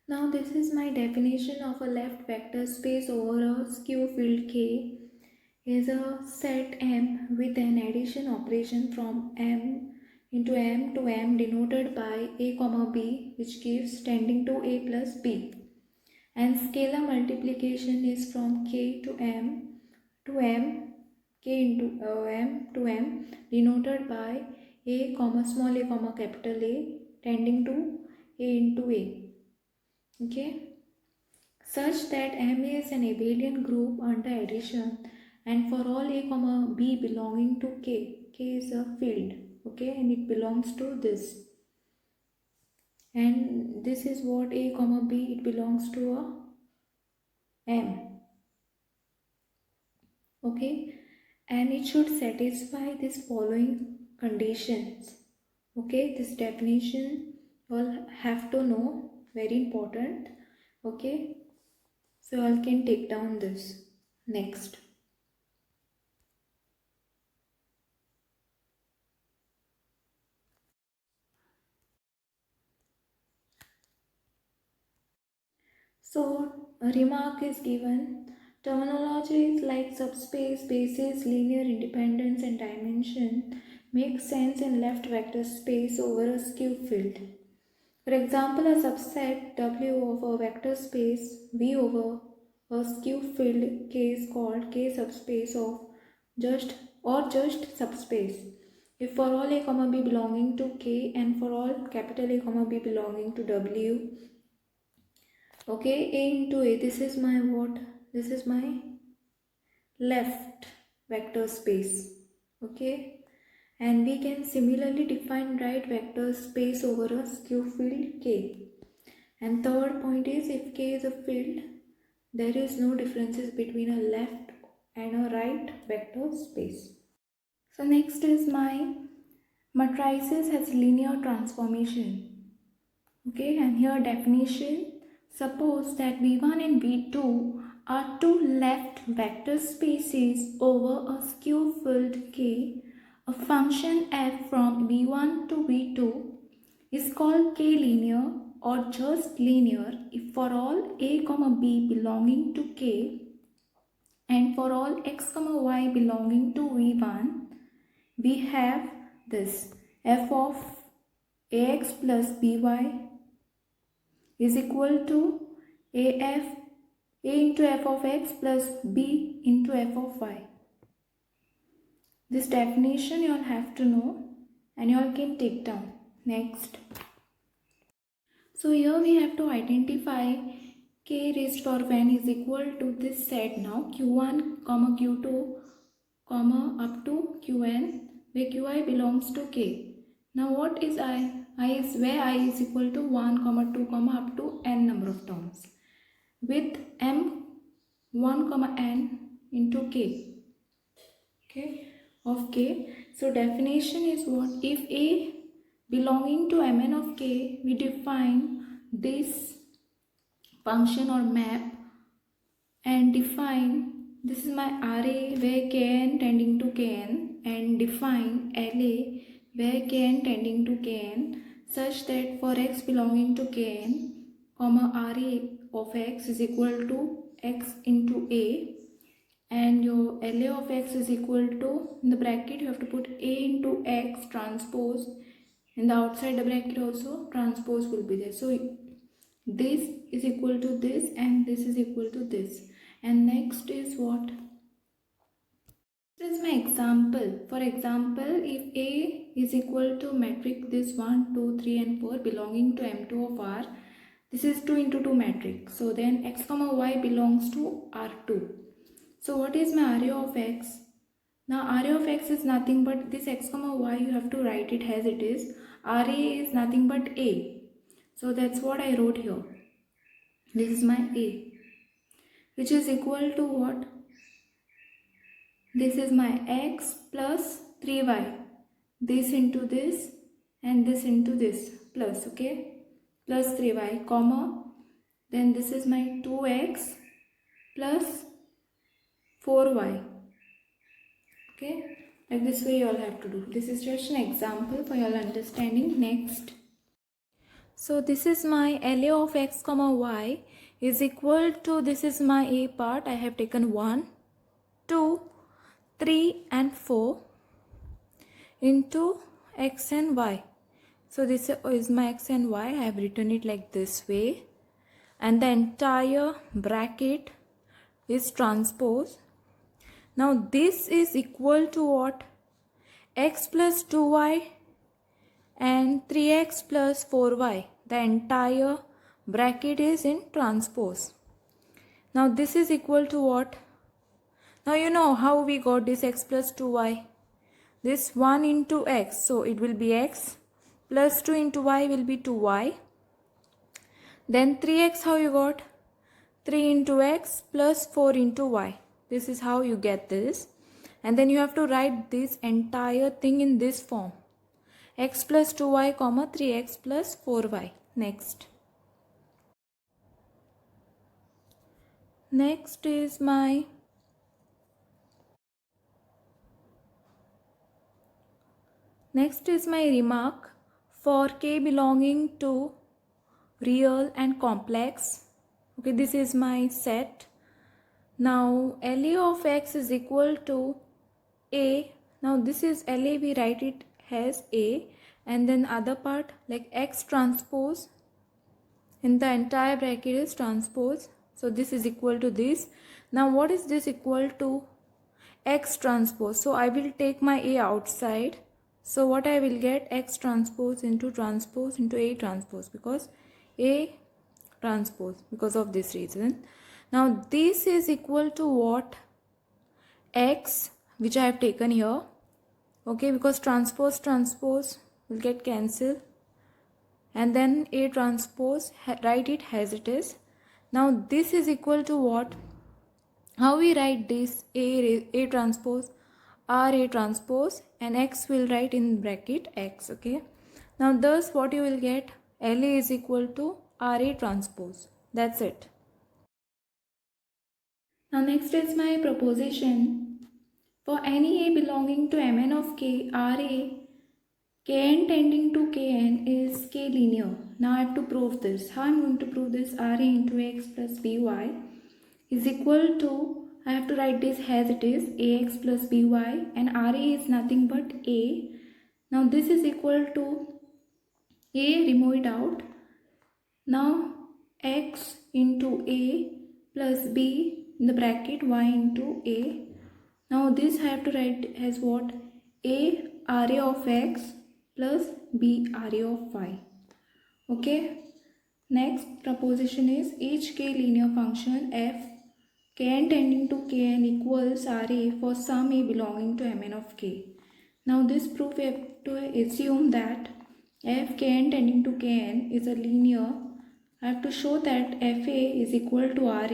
Now this is my definition of a left vector space over a skew field K is a set M with an addition operation from M into M to M denoted by A comma B, which gives tending to A plus B, and scalar multiplication is from K to M K into M to M denoted by A comma small a comma capital A tending to A into A. Okay, such that M is an abelian group under addition, and for all A comma B belonging to K is a field, okay, and it belongs to this, and this is what A comma B, it belongs to a M, okay, and it should satisfy this following conditions. Okay, this definition you all have to know, very important. Okay, so you all can take down this. Next, so a remark is given. Terminologies like subspace, basis, linear independence, and dimension make sense in left vector space over a skew field. For example, a subset W of a vector space V over a skew field K is called K subspace of just subspace if for all A comma B belonging to K and for all capital A comma B belonging to W. Okay, A into A, this is my what? This is my left vector space. Okay, and we can similarly define right vector space over a skew field K. And third point is, if K is a field, there is no differences between a left and a right vector space. So next is my matrices has linear transformation. Okay, and here definition. Suppose that V1 and V2 are two left vector spaces over a skew field K. A function f from V1 to V2 is called K-linear or just linear if for all A comma B belonging to K and for all x comma y belonging to V1, we have this f of ax plus by is equal to a into f of x plus b into f of y. This definition you all have to know and you all can take down. Next. So here we have to identify k raised to power n is equal to this set now q1 comma q2 comma up to qn where qi belongs to k. Now what is I? I is where I is equal to 1 comma 2 comma up to n number of terms with m 1 comma n into k, okay, of k. So definition is what? If a belonging to mn of k, we define this function or map and define this is my RA where kn tending to kn and define LA where kn tending to kn such that for x belonging to kn comma RA of x is equal to x into a and your LA of x is equal to, in the bracket you have to put a into x transpose, in the outside the bracket also transpose will be there. So this is equal to this and this is equal to this. And next is what? This is my example. For example, if A is equal to matrix this 1, 2, 3 and 4 belonging to M2 of R, this is 2 into 2 matrix. So then x comma y belongs to R2. So what is my area of x? Now area of x is nothing but this x comma y, you have to write it as it is. RA is nothing but A. So that's what I wrote here. This is my A, which is equal to what? This is my x plus 3y. This into this and this into this plus, okay? Plus 3y, comma. Then this is my 2x plus 4y. Okay? Like this way you all have to do. This is just an example for your understanding. Next. So this is my LA of x comma y is equal to, this is my A part, I have taken 1, 2, 3 and 4 into x and y. So this is my x and y, I have written it like this way, and the entire bracket is transpose. Now this is equal to what? X plus 2y and 3x plus 4y. The entire bracket is in transpose. Now this is equal to what? Now you know how we got this x plus 2y. This 1 into x, so it will be x, plus 2 into y will be 2y. Then 3x, how you got? 3 into x plus 4 into y. This is how you get this. And then you have to write this entire thing in this form. X plus 2y comma 3x plus 4y. Next. Next is my remark for k belonging to real and complex. Okay, this is my set. Now LA of x is equal to A. Now this is LA, we write it as A, and then other part like x transpose in the entire bracket is transpose. So this is equal to this. Now what is this equal to? X transpose. So I will take my A outside. So what I will get? X transpose into A transpose, because A transpose, because of this reason. Now this is equal to what? X, which I have taken here. Okay, because transpose will get cancelled. And then A transpose, write it as it is. Now this is equal to what? How we write this? A transpose, RA transpose, and X will write in bracket X. Okay. Now thus what you will get? LA is equal to RA transpose. That's it. Now next is my proposition. For any A belonging to Mn of k, Ra Kn tending to Kn is K linear. Now I have to prove this. How I am going to prove this? Ra into x plus by is equal to, I have to write this as it is, ax plus by, and Ra is nothing but A. Now this is equal to A, remove it out. Now x into A plus b in the bracket y into A. Now this I have to write as what? A Ra of x plus b Ra of y. Okay. Next proposition is each k linear function f Kn tending to Kn equals Ra for some A belonging to Mn of k. Now this proof we have to assume that f Kn tending to Kn is a linear. I have to show that Fa is equal to Ra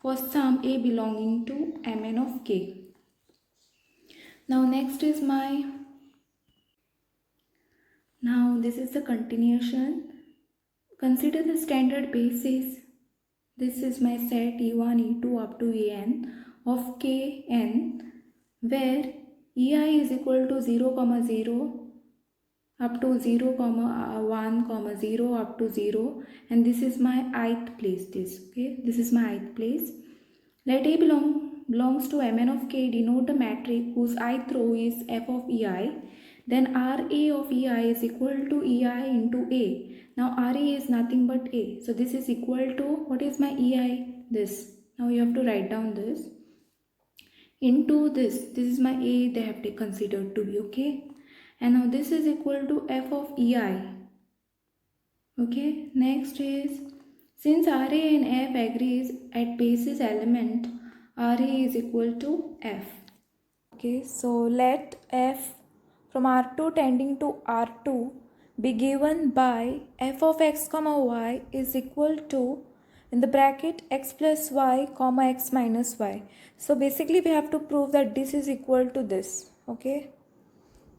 for some A belonging to Mn of k. Now next is this is the continuation. Consider the standard basis. This is my set E1, E2 up to En of Kn, where Ei is equal to 0, 0 up to 0, 1, 0 up to 0, and this is my ith place. This is my ith place. Let A belongs to Mn of k denote a matrix whose ith row is f of Ei. Then Ra of Ei is equal to Ei into A. Now Ra is nothing but A. So this is equal to, what is my Ei? This. Now you have to write down this. Into this. This is my A they have to consider to be, okay. And now this is equal to f of Ei. Okay. Next is, since Ra and f agrees at basis element, Ra is equal to f. Okay. So let f from R2 tending to R2 be given by f of x comma y is equal to, in the bracket, x plus y comma x minus y. So basically we have to prove that this is equal to this. Okay.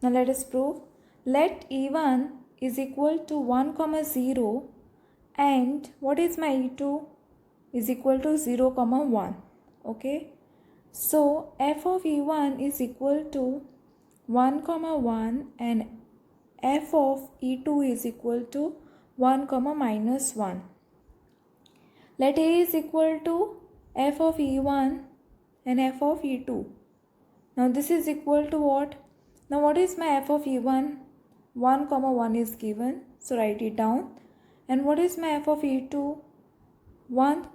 Now let us prove. Let E1 is equal to 1 comma 0 and what is my E2 is equal to 0 comma 1. Okay. So f of E1 is equal to 1 comma 1 and f of E2 is equal to 1 comma minus 1. Let A is equal to f of E1 and f of E2. Now this is equal to what? Now what is my f of E1? 1 comma 1 is given, so write it down. And what is my f of E2? 1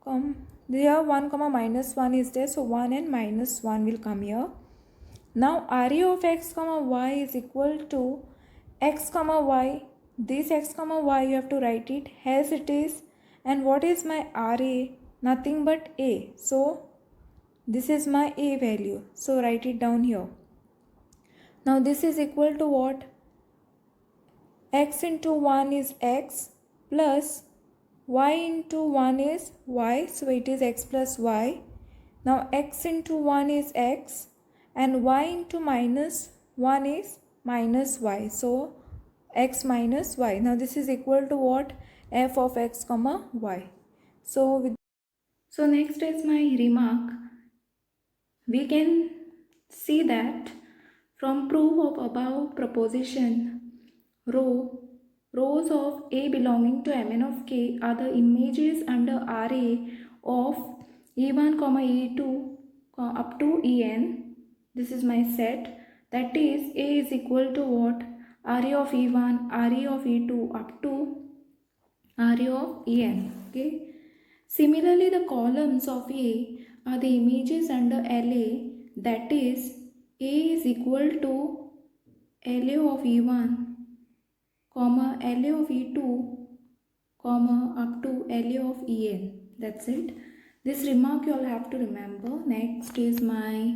comma, here 1 comma minus 1 is there, so 1 and minus 1 will come here. Now RA of x comma y is equal to x comma y. This x comma y you have to write it as it is. And what is my RA? Nothing but A. So this is my A value. So write it down here. Now this is equal to what? X into 1 is x plus y into 1 is y. So it is x plus y. Now x into 1 is x and y into minus 1 is minus y. So x minus y. Now this is equal to what? F of x comma y. So next is my remark. We can see that from proof of above proposition, rows of A belonging to Mn of K are the images under Ra of E1, E2 up to En. This is my set. That is, A is equal to what? Ra of E1, Ra of E2 up to Ra of En. Okay. Similarly, the columns of A are the images under LA, that is, A is equal to LA of E1, comma, LA of E2, comma, up to LA of En. That's it. This remark you all have to remember. Next is my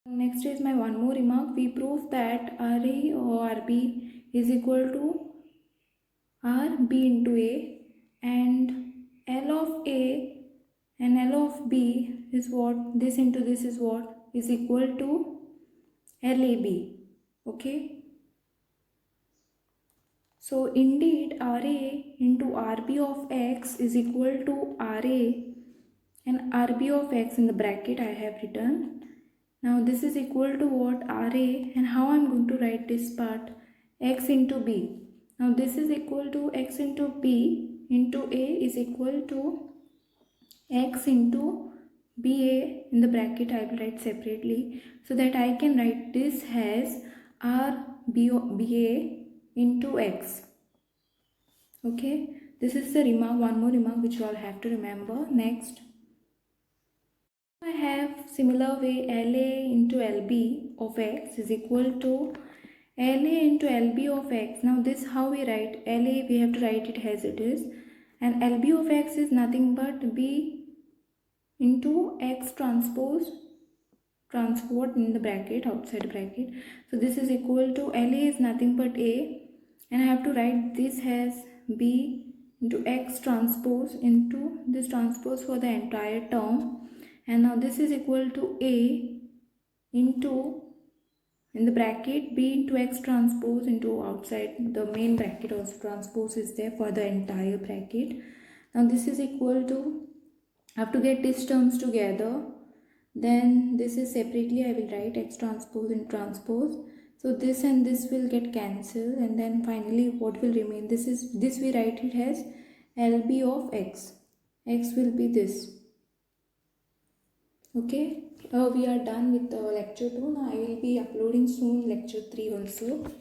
one more remark. We prove that RA or RB is equal to RB into A, and L of A and L of B is what? This into this is what? Is equal to LAB. Okay. So indeed RA into RB of X is equal to RA and RB of X in the bracket I have written. Now this is equal to what? RA, and how I am going to write this part? X into B. Now this is equal to X into B into A is equal to X into BA in the bracket I will write separately, so that I can write this as RBA into X. Okay, this is the remark, one more remark which you all have to remember. Next, I have similar way LA into LB of X is equal to LA into LB of X. Now this how we write LA, we have to write it as it is, and LB of X is nothing but B into X transpose in the bracket, outside bracket. So this is equal to LA is nothing but A, and I have to write this as B into X transpose into this transpose for the entire term. And now this is equal to A into, in the bracket, B into X transpose into outside the main bracket, also transpose is there for the entire bracket. Now this is equal to, I have to get these terms together, then this is separately I will write X transpose and transpose. So this and this will get cancelled, and then finally what will remain? This we write it as LB of X. X will be this. Okay, we are done with lecture 2. Now I will be uploading soon lecture 3 also.